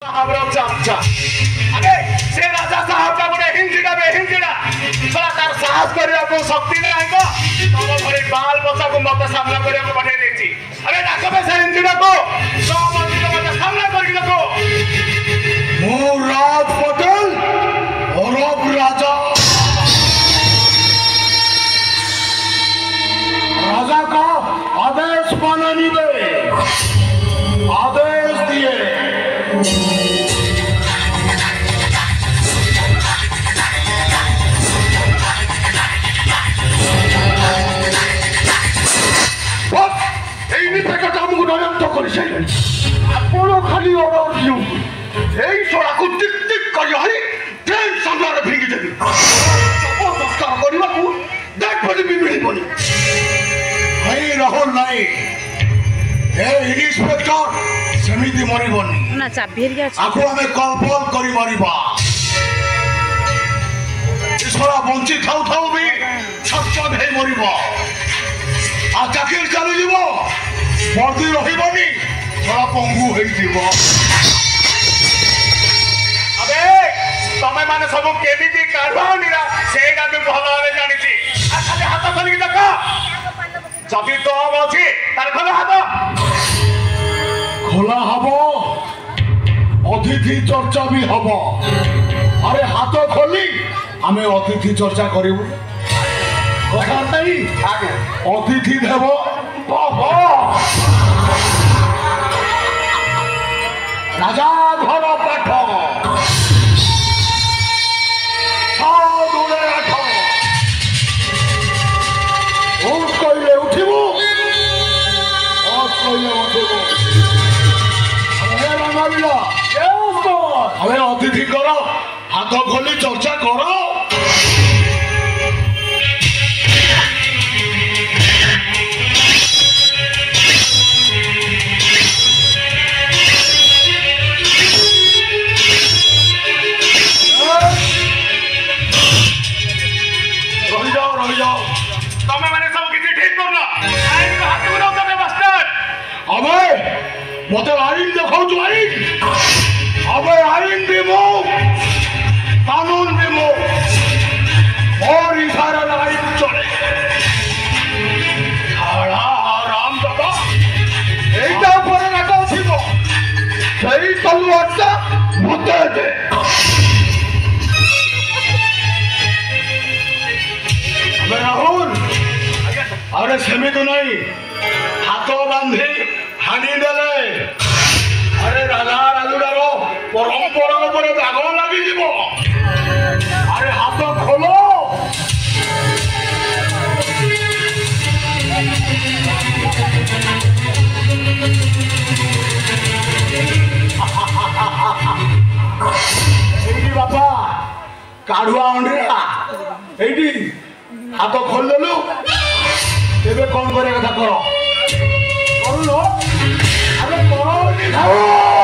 हमरा चाचा अरे से राजा साहब का गोटे हिंजिड़ा बे हिंजिड़ा साला तार साहस करिया को शक्ति नहीं को तोरो भरी बाल बच्चा को मत सामना करिया को पठे देची अरे डाको बे से हिंजिड़ा को सो मंदिर मत सामना करके देखो मुराद पटेल और अब राजा राजा का आदेश माननी दे आदेश दिए खाली ऑर्डर दियो এই সড়াকু টিক টিক করি হই ট্রেন সামনে ভেঙে দেবি জবরদস্ত করিবাকু দেখবনি বিমিলিবনি এই রাহুল নাই এই ইন্সপেক্টর সমিতি মরিবনি না চাবি হেরিয়া আছে আকু আমি কল্পন করি মারিবা ইসরা বঞ্চি থাও থাও বি ছটছট হে মরিব আর চাকির চালু যাব বর্দি রহিবনি थोड़ा पंगु है जीवो अबे तमे माने सब केमिति काढबाओ निरा सेगा भी भलो भाबे जानि छी आ खाली हाथ खोली देखो जबि तो हम अछि तार खोला हाथ खोला हबो अतिथि चर्चा भी हबो अरे हाथ खोली हमें अतिथि चर्चा करिबु कथा नहीं अतिथि देबो बाबा राजा घर पाठ साधुरे आठ उठ कहले उठिबु कहले उठिबु अरे अतिथि करो हाथ खोली चर्चा करो मत आईन देखो तो आईन अब आईन भी मुख कानून भी मुख और इशारा आईन चले राम दादा এইটা পরে রাখা ছিল সেই তলোয়ারটা মতে দে अबे राहुल अरे सेमित नहीं हाथ बांधी हानी देले अरे राजा राजुडार परंपरा ऊपर दाग लगी जीव अरे हाथ खोलो बापा काढ़ुआ अंडा एटी हाथ खोल देलु कौन करे कथा करो करो अरे करो